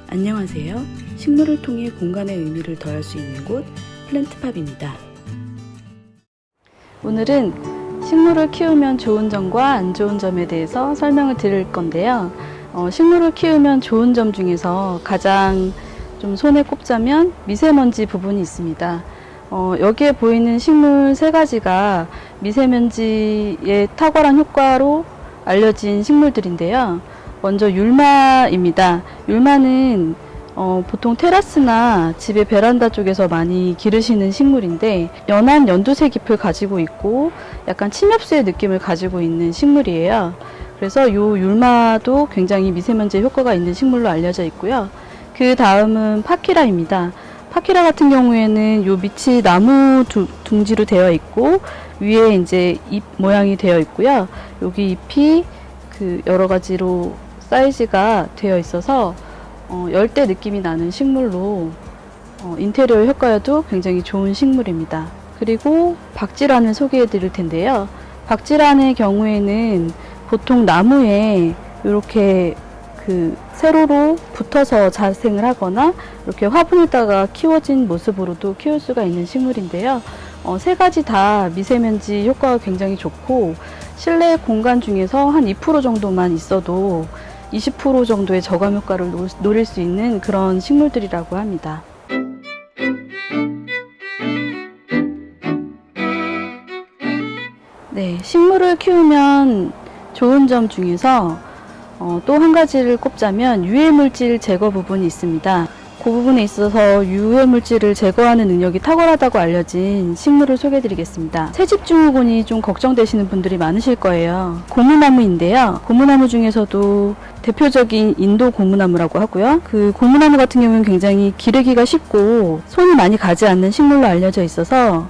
안녕하세요. 식물을 통해 공간의 의미를 더할 수 있는 곳 플랜트팝입니다. 오늘은 식물을 키우면 좋은 점과 안 좋은 점에 대해서 설명을 드릴 건데요. 식물을 키우면 좋은 점 중에서 가장 좀 손에 꼽자면 미세먼지 부분이 있습니다. 여기에 보이는 식물 3가지가 미세먼지의 탁월한 효과로 알려진 식물들인데요. 먼저 율마입니다. 율마는 보통 테라스나 집의 베란다 쪽에서 많이 기르시는 식물인데 연한 연두색 잎을 가지고 있고 약간 침엽수의 느낌을 가지고 있는 식물이에요. 그래서 이 율마도 굉장히 미세먼지에 효과가 있는 식물로 알려져 있고요. 그 다음은 파키라입니다. 파키라 같은 경우에는 요 밑이 나무 둥지로 되어 있고 위에 이제 잎 모양이 되어 있고요. 여기 잎이 그 여러 가지로 사이즈가 되어 있어서 열대 느낌이 나는 식물로 인테리어 효과에도 굉장히 좋은 식물입니다. 그리고 박지란을 소개해 드릴 텐데요. 박지란의 경우에는 보통 나무에 이렇게 그 세로로 붙어서 자생을 하거나 이렇게 화분에다가 키워진 모습으로도 키울 수가 있는 식물인데요. 3가지 다 미세먼지 효과가 굉장히 좋고 실내 공간 중에서 한 2% 정도만 있어도 20% 정도의 저감 효과를 노릴 수 있는 그런 식물들이라고 합니다. 네, 식물을 키우면 좋은 점 중에서 또 한 가지를 꼽자면 유해물질 제거 부분이 있습니다. 그 부분에 있어서 유해물질을 제거하는 능력이 탁월하다고 알려진 식물을 소개해 드리겠습니다. 새집증후군이 좀 걱정되시는 분들이 많으실 거예요. 고무나무인데요. 고무나무 중에서도 대표적인 인도 고무나무라고 하고요. 그 고무나무 같은 경우는 굉장히 기르기가 쉽고 손이 많이 가지 않는 식물로 알려져 있어서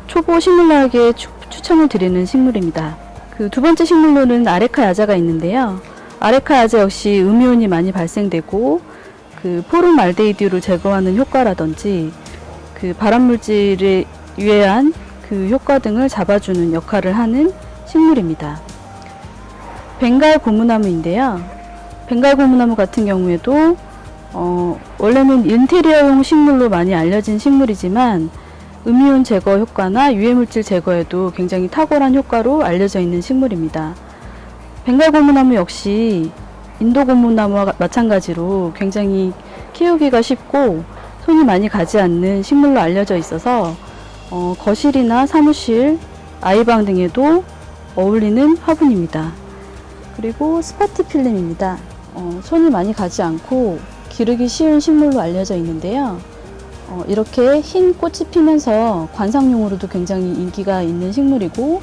초보 식물러에게 추천을 드리는 식물입니다. 그 두 번째 식물로는 아레카 야자가 있는데요. 아레카 야자 역시 음이온이 많이 발생되고 그 포름알데히드를 제거하는 효과라든지 그 발암물질에 유해한 그 효과 등을 잡아주는 역할을 하는 식물입니다. 벵갈 고무나무인데요. 벵갈 고무나무 같은 경우에도 원래는 인테리어용 식물로 많이 알려진 식물이지만 음이온 제거 효과나 유해물질 제거에도 굉장히 탁월한 효과로 알려져 있는 식물입니다. 벵갈 고무나무 역시 인도 고무나무와 마찬가지로 굉장히 키우기가 쉽고 손이 많이 가지 않는 식물로 알려져 있어서 거실이나 사무실, 아이방 등에도 어울리는 화분입니다. 그리고 스파티필름입니다. 손이 많이 가지 않고 기르기 쉬운 식물로 알려져 있는데요. 이렇게 흰 꽃이 피면서 관상용으로도 굉장히 인기가 있는 식물이고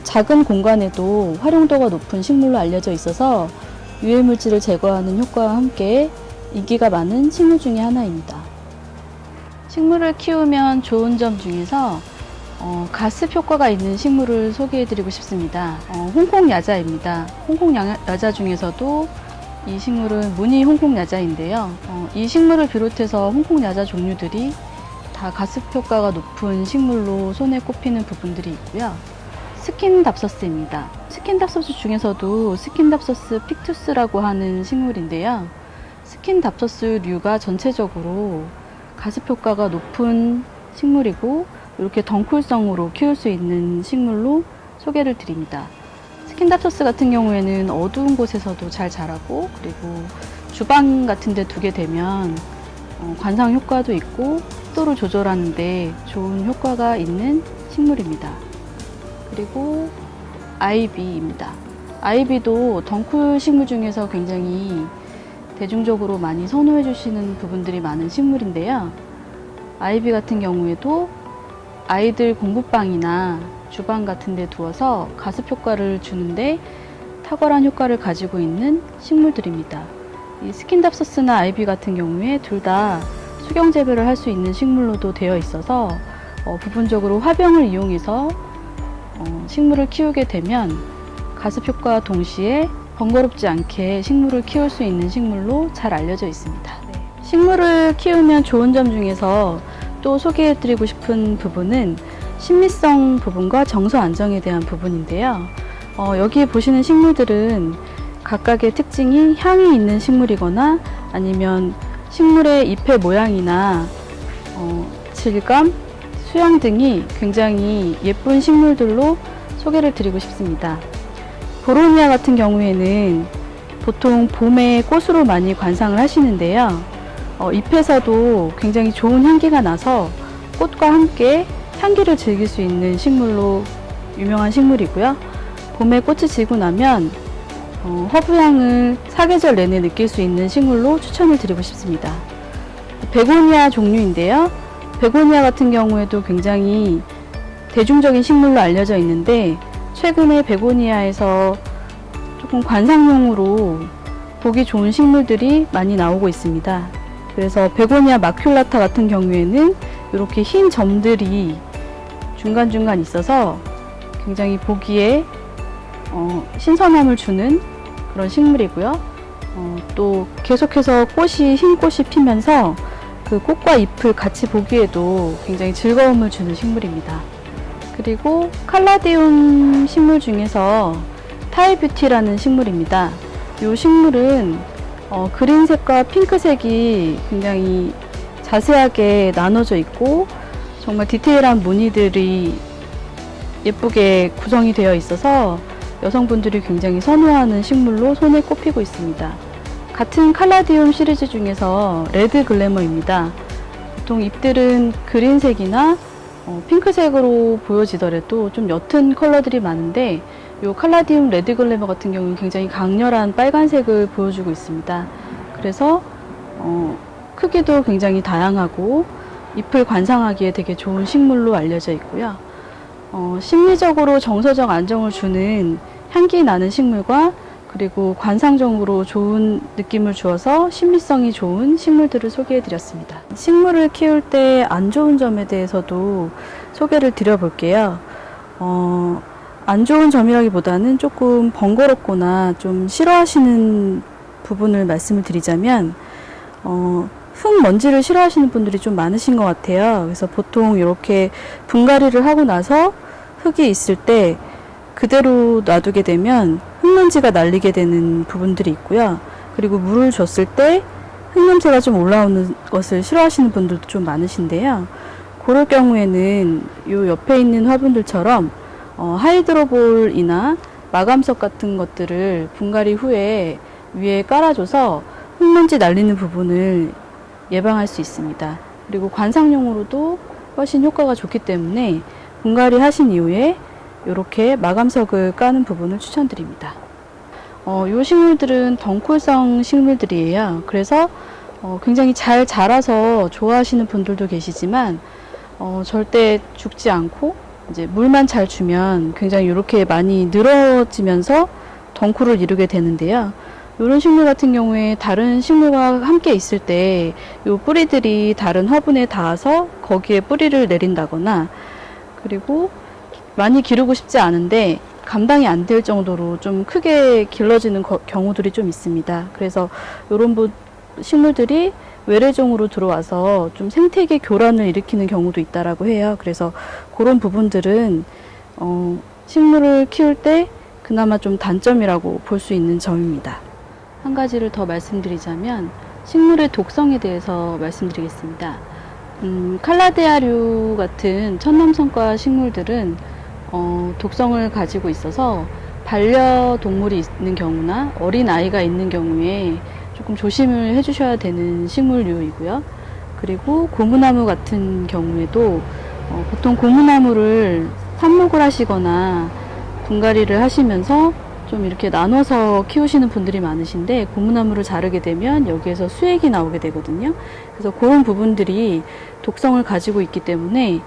작은 공간에도 활용도가 높은 식물로 알려져 있어서 유해물질을 제거하는 효과와 함께 인기가 많은 식물 중에 하나입니다. 식물을 키우면 좋은 점 중에서 가습 효과가 있는 식물을 소개해 드리고 싶습니다. 홍콩야자입니다. 홍콩야자 중에서도 이 식물은 무늬 홍콩야자인데요. 이 식물을 비롯해서 홍콩야자 종류들이 다 가습 효과가 높은 식물로 손에 꼽히는 부분들이 있고요. 스킨답서스입니다. 스킨답서스 중에서도 스킨답서스 픽투스라고 하는 식물인데요. 스킨답서스류가 전체적으로 가습 효과가 높은 식물이고 이렇게 덩쿨성으로 키울 수 있는 식물로 소개를 드립니다. 스킨답서스 같은 경우에는 어두운 곳에서도 잘 자라고 그리고 주방 같은 데 두게 되면 관상 효과도 있고 습도를 조절하는 데 좋은 효과가 있는 식물입니다. 그리고 아이비입니다. 아이비도 덩쿨 식물 중에서 굉장히 대중적으로 많이 선호해 주시는 부분들이 많은 식물인데요. 아이비 같은 경우에도 아이들 공부방이나 주방 같은 데 두어서 가습 효과를 주는데 탁월한 효과를 가지고 있는 식물들입니다. 이 스킨답서스나 아이비 같은 경우에 둘 다 수경 재배를 할 수 있는 식물로도 되어 있어서 부분적으로 화병을 이용해서 식물을 키우게 되면 가습 효과와 동시에 번거롭지 않게 식물을 키울 수 있는 식물로 잘 알려져 있습니다. 식물을 키우면 좋은 점 중에서 또 소개해 드리고 싶은 부분은 심미성 부분과 정서 안정에 대한 부분인데요. 여기 보시는 식물들은 각각의 특징이 향이 있는 식물이거나 아니면 식물의 잎의 모양이나 질감, 수영 등이 굉장히 예쁜 식물들로 소개를 드리고 싶습니다. 보로니아 같은 경우에는 보통 봄에 꽃으로 많이 관상을 하시는데요. 잎에서도 굉장히 좋은 향기가 나서 꽃과 함께 향기를 즐길 수 있는 식물로 유명한 식물이고요. 봄에 꽃이 지고 나면 허브향을 사계절 내내 느낄 수 있는 식물로 추천을 드리고 싶습니다. 베고니아 종류인데요. 베고니아 같은 경우에도 굉장히 대중적인 식물로 알려져 있는데 최근에 베고니아에서 조금 관상용으로 보기 좋은 식물들이 많이 나오고 있습니다. 그래서 베고니아 마큘라타 같은 경우에는 이렇게 흰 점들이 중간중간 있어서 굉장히 보기에 신선함을 주는 그런 식물이고요. 또 계속해서 흰 꽃이 피면서 그 꽃과 잎을 같이 보기에도 굉장히 즐거움을 주는 식물입니다. 그리고 칼라디움 식물 중에서 타이뷰티라는 식물입니다. 이 식물은 그린색과 핑크색이 굉장히 자세하게 나눠져 있고 정말 디테일한 무늬들이 예쁘게 구성이 되어 있어서 여성분들이 굉장히 선호하는 식물로 손에 꼽히고 있습니다. 같은 칼라디움 시리즈 중에서 레드 글래머입니다. 보통 잎들은 그린색이나 핑크색으로 보여지더라도 좀 옅은 컬러들이 많은데 이 칼라디움 레드 글래머 같은 경우는 굉장히 강렬한 빨간색을 보여주고 있습니다. 그래서 크기도 굉장히 다양하고 잎을 관상하기에 되게 좋은 식물로 알려져 있고요. 심리적으로 정서적 안정을 주는 향기 나는 식물과 그리고 관상적으로 좋은 느낌을 주어서 심리성이 좋은 식물들을 소개해 드렸습니다. 식물을 키울 때 안 좋은 점에 대해서도 소개를 드려 볼게요. 안 좋은 점이라기보다는 조금 번거롭거나 좀 싫어하시는 부분을 말씀을 드리자면 흙 먼지를 싫어하시는 분들이 좀 많으신 것 같아요. 그래서 보통 이렇게 분갈이를 하고 나서 흙이 있을 때 그대로 놔두게 되면 흙먼지가 날리게 되는 부분들이 있고요. 그리고 물을 줬을 때 흙냄새가 좀 올라오는 것을 싫어하시는 분들도 좀 많으신데요. 그럴 경우에는 이 옆에 있는 화분들처럼 하이드로볼이나 마감석 같은 것들을 분갈이 후에 위에 깔아줘서 흙먼지 날리는 부분을 예방할 수 있습니다. 그리고 관상용으로도 훨씬 효과가 좋기 때문에 분갈이 하신 이후에 이렇게 마감석을 까는 부분을 추천드립니다. 이 식물들은 덩쿨성 식물들이에요. 그래서 굉장히 잘 자라서 좋아하시는 분들도 계시지만 절대 죽지 않고 이제 물만 잘 주면 굉장히 이렇게 많이 늘어지면서 덩쿨을 이루게 되는데요. 이런 식물 같은 경우에 다른 식물과 함께 있을 때 이 뿌리들이 다른 화분에 닿아서 거기에 뿌리를 내린다거나 그리고 많이 기르고 싶지 않은데 감당이 안 될 정도로 좀 크게 길러지는 경우들이 좀 있습니다. 그래서 이런 식물들이 외래종으로 들어와서 좀 생태계 교란을 일으키는 경우도 있다라고 해요. 그래서 그런 부분들은 식물을 키울 때 그나마 좀 단점이라고 볼 수 있는 점입니다. 한 가지를 더 말씀드리자면 식물의 독성에 대해서 말씀드리겠습니다. 칼라데아류 같은 천남성과 식물들은 독성을 가지고 있어서 반려동물이 있는 경우나 어린 아이가 있는 경우에 조금 조심을 해주셔야 되는 식물류이고요. 그리고 고무나무 같은 경우에도 보통 고무나무를 삽목을 하시거나 분갈이를 하시면서 좀 이렇게 나눠서 키우시는 분들이 많으신데 고무나무를 자르게 되면 여기에서 수액이 나오게 되거든요. 그래서 그런 부분들이 독성을 가지고 있기 때문에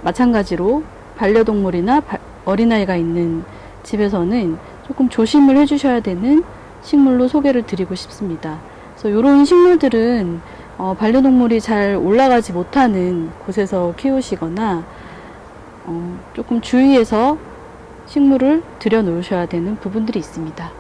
마찬가지로 반려동물이나 어린아이가 있는 집에서는 조금 조심을 해주셔야 되는 식물로 소개를 드리고 싶습니다. 그래서 이런 식물들은 반려동물이 잘 올라가지 못하는 곳에서 키우시거나 조금 주의해서 식물을 들여 놓으셔야 되는 부분들이 있습니다.